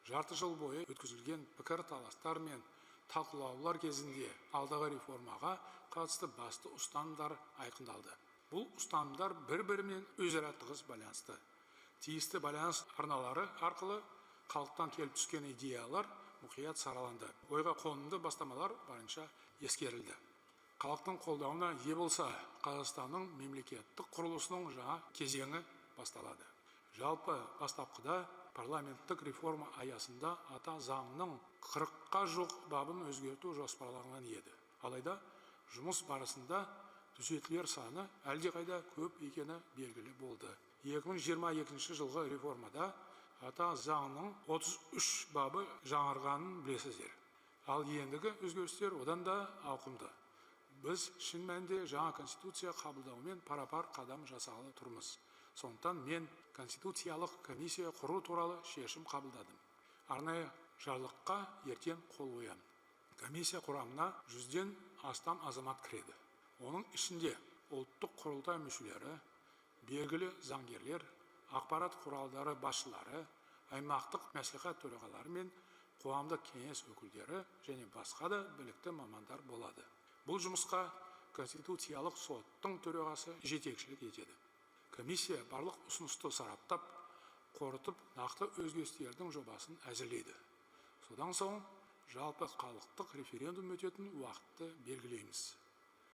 жарты жыл бойы өткізілген пікір таластар мен талқылаулар кезінде алдағы реформаға қатысты басты ұстанымдар айқындалды. Бұл ұстанымдар бір-бірімен өзара тығыз байланысты. Тиісті байланыс арналары арқылы халықтан келіп түскен идеялар мұқият сараланды. Ойға қонымды бастамалар барынша ескерілді. Халықтың қолдауына ие болса, Қазақстанның мемлекеттік құрылысының жаңа кезеңі басталады. Жалпы бастапқыда парламенттік реформа аясында ата заңның 40-қа жуық бабын өзгерту жоспарланған еді. Алайда жұмыс барысында түзетулер саны әлдеқайда көп екені белгілі болды. 2022 жылғы реформада ата заңның 33 бабы жаңарғанын білесіздер. Ал ендігі өзгерістер одан да ауқымды. Біз шын мәнінде жаңа конституция қабылдаумен пара-пар қадам жасағалы тұрмыз. Сондықтан мен конституциялық комиссия құру туралы шешім қабылдадым. Арнайы жарлыққа ертең қол қоямын. Комиссия құрамына 100-ден астам азамат кіреді. Оның ішінде ұлттық құрылтай мүшелері, белгілі заңгерлер, ақпарат құралдары басшылары, аймақтық мәслихат төрағалары мен қоғамдық кеңес өкілдері және басқа да білікті мамандар болады. Бұл жұмысқа Конституциялық соттың төрағасы жетекшілік етеді. Комиссия барлық ұсынысты сараптап, қорытып, нақты өзгерістердің жобасын әзірлейді. Содан соң жалпы халықтық референдум өтетін уақытты белгілейміз.